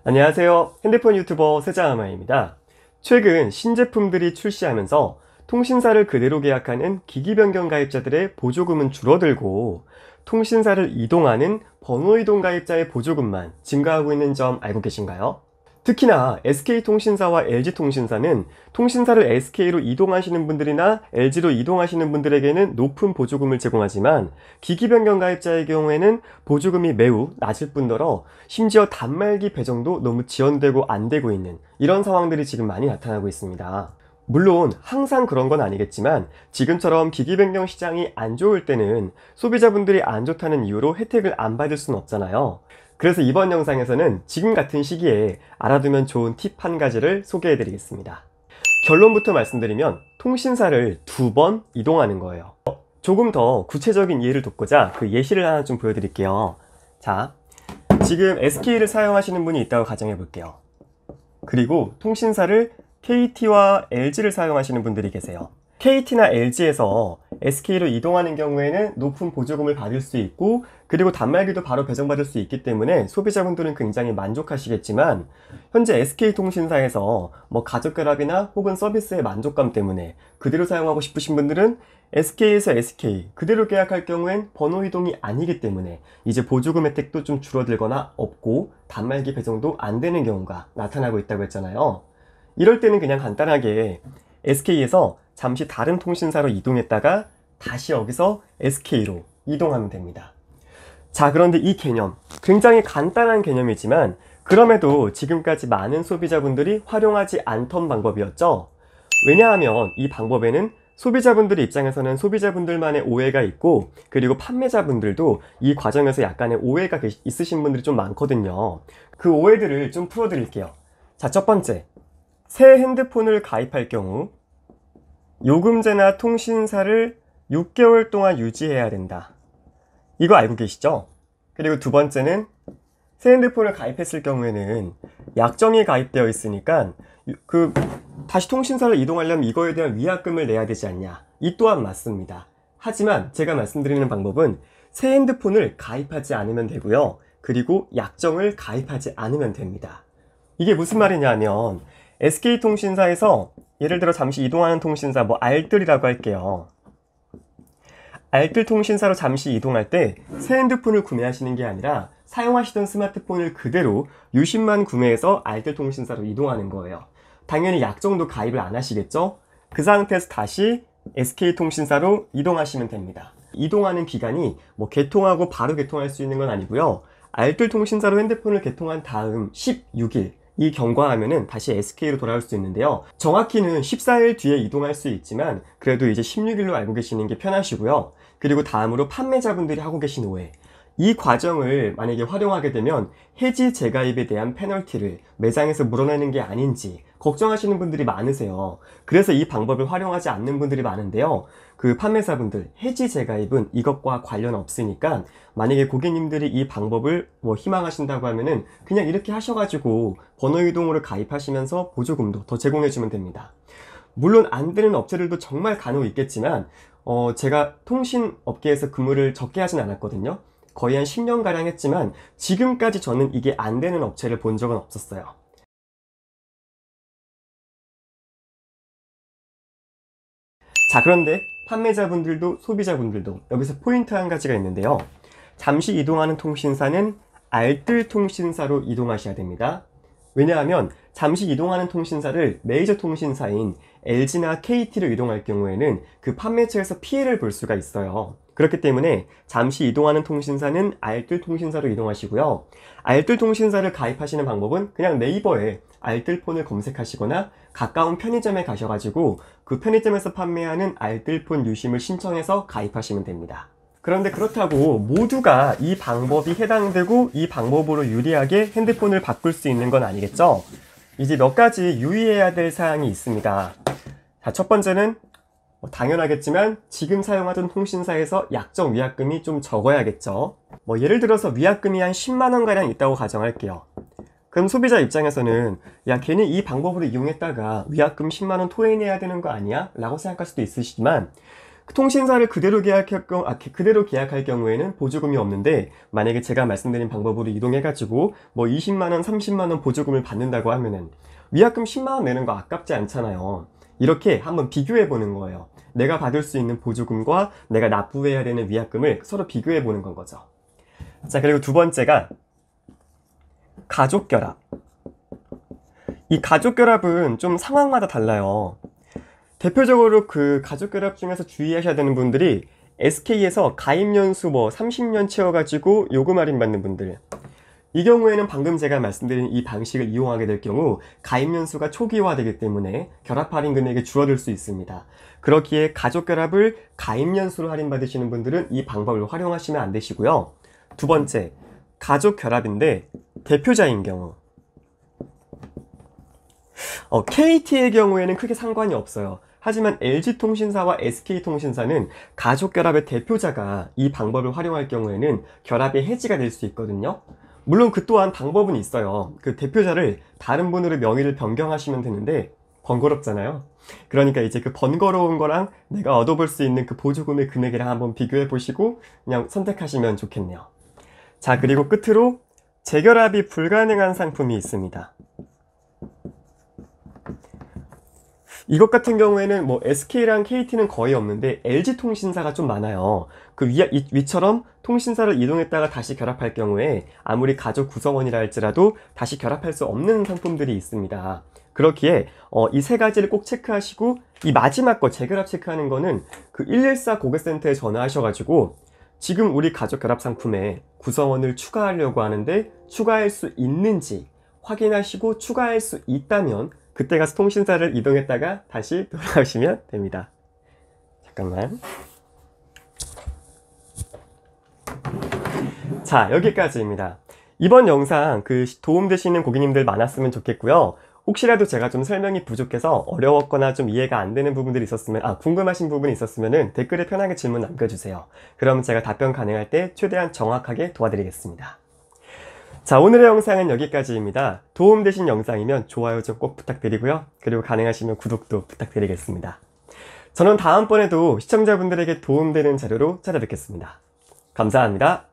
안녕하세요. 핸드폰 유튜버 세자아마입니다. 최근 신제품들이 출시하면서 통신사를 그대로 계약하는 기기 변경 가입자들의 보조금은 줄어들고 통신사를 이동하는 번호 이동 가입자의 보조금만 증가하고 있는 점 알고 계신가요? 특히나 SK통신사와 LG통신사는 통신사를 SK로 이동하시는 분들이나 LG로 이동하시는 분들에게는 높은 보조금을 제공하지만 기기 변경 가입자의 경우에는 보조금이 매우 낮을 뿐더러 심지어 단말기 배정도 너무 지연되고 안 되고 있는 이런 상황들이 지금 많이 나타나고 있습니다. 물론 항상 그런 건 아니겠지만 지금처럼 기기 변경 시장이 안 좋을 때는 소비자분들이 안 좋다는 이유로 혜택을 안 받을 수는 없잖아요. 그래서 이번 영상에서는 지금 같은 시기에 알아두면 좋은 팁 한 가지를 소개해 드리겠습니다. 결론부터 말씀드리면 통신사를 2번 이동하는 거예요. 조금 더 구체적인 이해를 돕고자 그 예시를 하나 좀 보여드릴게요. 자, 지금 SK를 사용하시는 분이 있다고 가정해 볼게요. 그리고 통신사를 KT와 LG를 사용하시는 분들이 계세요. KT나 LG에서 SK로 이동하는 경우에는 높은 보조금을 받을 수 있고 그리고 단말기도 바로 배정받을 수 있기 때문에 소비자분들은 굉장히 만족하시겠지만 현재 SK통신사에서 가족결합이나 혹은 서비스의 만족감 때문에 그대로 사용하고 싶으신 분들은 SK에서 SK 그대로 계약할 경우엔 번호 이동이 아니기 때문에 이제 보조금 혜택도 좀 줄어들거나 없고 단말기 배정도 안 되는 경우가 나타나고 있다고 했잖아요. 이럴 때는 그냥 간단하게 SK에서 잠시 다른 통신사로 이동했다가 다시 여기서 SK로 이동하면 됩니다. 자, 그런데 이 개념 굉장히 간단한 개념이지만 그럼에도 지금까지 많은 소비자분들이 활용하지 않던 방법이었죠. 왜냐하면 이 방법에는 소비자분들 입장에서는 소비자분들만의 오해가 있고 그리고 판매자분들도 이 과정에서 약간의 오해가 있으신 분들이 좀 많거든요. 그 오해들을 좀 풀어드릴게요. 자, 첫 번째, 새 핸드폰을 가입할 경우 요금제나 통신사를 6개월 동안 유지해야 된다. 이거 알고 계시죠? 그리고 두 번째는 새 핸드폰을 가입했을 경우에는 약정이 가입되어 있으니까 다시 통신사를 이동하려면 이거에 대한 위약금을 내야 되지 않냐. 이 또한 맞습니다. 하지만 제가 말씀드리는 방법은 새 핸드폰을 가입하지 않으면 되고요. 그리고 약정을 가입하지 않으면 됩니다. 이게 무슨 말이냐 하면 SK통신사에서 예를 들어 잠시 이동하는 통신사 알뜰이라고 할게요. 알뜰 통신사로 잠시 이동할 때 새 핸드폰을 구매하시는 게 아니라 사용하시던 스마트폰을 그대로 유심만 구매해서 알뜰 통신사로 이동하는 거예요. 당연히 약정도 가입을 안 하시겠죠? 그 상태에서 다시 SK통신사로 이동하시면 됩니다. 이동하는 기간이 개통하고 바로 개통할 수 있는 건 아니고요. 알뜰 통신사로 핸드폰을 개통한 다음 16일 이 경과하면은 다시 SK로 돌아올 수 있는데요. 정확히는 14일 뒤에 이동할 수 있지만 그래도 이제 16일로 알고 계시는 게 편하시고요. 그리고 다음으로 판매자분들이 하고 계신 오해. 이 과정을 만약에 활용하게 되면 해지 재가입에 대한 페널티를 매장에서 물어내는 게 아닌지 걱정하시는 분들이 많으세요. 그래서 이 방법을 활용하지 않는 분들이 많은데요. 그 판매사분들 해지 재가입은 이것과 관련 없으니까 만약에 고객님들이 이 방법을 희망하신다고 하면은 그냥 이렇게 하셔가지고 번호 이동으로 가입하시면서 보조금도 더 제공해주면 됩니다. 물론 안 되는 업체들도 정말 간혹 있겠지만 제가 통신업계에서 근무를 적게 하진 않았거든요. 거의 한 10년가량 했지만 지금까지 저는 이게 안 되는 업체를 본 적은 없었어요. 자, 그런데 판매자분들도 소비자분들도 여기서 포인트 한 가지가 있는데요. 잠시 이동하는 통신사는 알뜰 통신사로 이동하셔야 됩니다. 왜냐하면 잠시 이동하는 통신사를 메이저 통신사인 LG나 KT로 이동할 경우에는 그 판매처에서 피해를 볼 수가 있어요. 그렇기 때문에 잠시 이동하는 통신사는 알뜰 통신사로 이동하시고요. 알뜰 통신사를 가입하시는 방법은 그냥 네이버에 알뜰폰을 검색하시거나 가까운 편의점에 가셔가지고 그 편의점에서 판매하는 알뜰폰 유심을 신청해서 가입하시면 됩니다. 그런데 그렇다고 모두가 이 방법이 해당되고 이 방법으로 유리하게 핸드폰을 바꿀 수 있는 건 아니겠죠? 이제 몇 가지 유의해야 될 사항이 있습니다. 자, 첫 번째는 당연하겠지만 지금 사용하던 통신사에서 약정 위약금이 좀 적어야겠죠. 예를 들어서 위약금이 한 10만원가량 있다고 가정할게요. 그럼 소비자 입장에서는 야, 괜히 이 방법으로 이용했다가 위약금 10만원 토해내야 되는 거 아니야? 라고 생각할 수도 있으시지만 통신사를 그대로 계약할 경우에는 보조금이 없는데, 만약에 제가 말씀드린 방법으로 이동해가지고 뭐 20만원, 30만원 보조금을 받는다고 하면은 위약금 10만원 내는 거 아깝지 않잖아요. 이렇게 한번 비교해 보는 거예요. 내가 받을 수 있는 보조금과 내가 납부해야 되는 위약금을 서로 비교해 보는 건 거죠. 자, 그리고 두 번째가 가족결합. 이 가족결합은 좀 상황마다 달라요. 대표적으로 그 가족결합 중에서 주의하셔야 되는 분들이 SK에서 가입연수 뭐 30년 채워가지고 요금 할인 받는 분들, 이 경우에는 방금 제가 말씀드린 이 방식을 이용하게 될 경우 가입연수가 초기화되기 때문에 결합 할인 금액이 줄어들 수 있습니다. 그렇기에 가족결합을 가입연수로 할인받으시는 분들은 이 방법을 활용하시면 안 되시고요. 두 번째, 가족결합인데 대표자인 경우, KT의 경우에는 크게 상관이 없어요. 하지만 LG통신사와 SK통신사는 가족결합의 대표자가 이 방법을 활용할 경우에는 결합이 해지가 될 수 있거든요. 물론 그 또한 방법은 있어요. 그 대표자를 다른 분으로 명의를 변경하시면 되는데 번거롭잖아요. 그러니까 이제 그 번거로운 거랑 내가 얻어볼 수 있는 그 보조금의 금액이랑 한번 비교해 보시고 그냥 선택하시면 좋겠네요. 자, 그리고 끝으로 재결합이 불가능한 상품이 있습니다. 이것 같은 경우에는 뭐 SK랑 KT는 거의 없는데 LG통신사가 좀 많아요. 그 위처럼 통신사를 이동했다가 다시 결합할 경우에 아무리 가족 구성원이라 할지라도 다시 결합할 수 없는 상품들이 있습니다. 그렇기에 이 세 가지를 꼭 체크하시고, 이 마지막 거 재결합 체크하는 거는 그 114 고객센터에 전화하셔가지고 지금 우리 가족 결합 상품에 구성원을 추가하려고 하는데 추가할 수 있는지 확인하시고, 추가할 수 있다면 그때 가서 통신사를 이동했다가 다시 돌아오시면 됩니다. 잠깐만. 자, 여기까지입니다. 이번 영상 도움되시는 고객님들 많았으면 좋겠고요. 혹시라도 제가 좀 설명이 부족해서 어려웠거나 좀 이해가 안 되는 부분들이 있었으면, 궁금하신 부분이 있었으면 댓글에 편하게 질문 남겨주세요. 그럼 제가 답변 가능할 때 최대한 정확하게 도와드리겠습니다. 자, 오늘의 영상은 여기까지입니다. 도움되신 영상이면 좋아요 좀 꼭 부탁드리고요. 그리고 가능하시면 구독도 부탁드리겠습니다. 저는 다음번에도 시청자분들에게 도움되는 자료로 찾아뵙겠습니다. 감사합니다.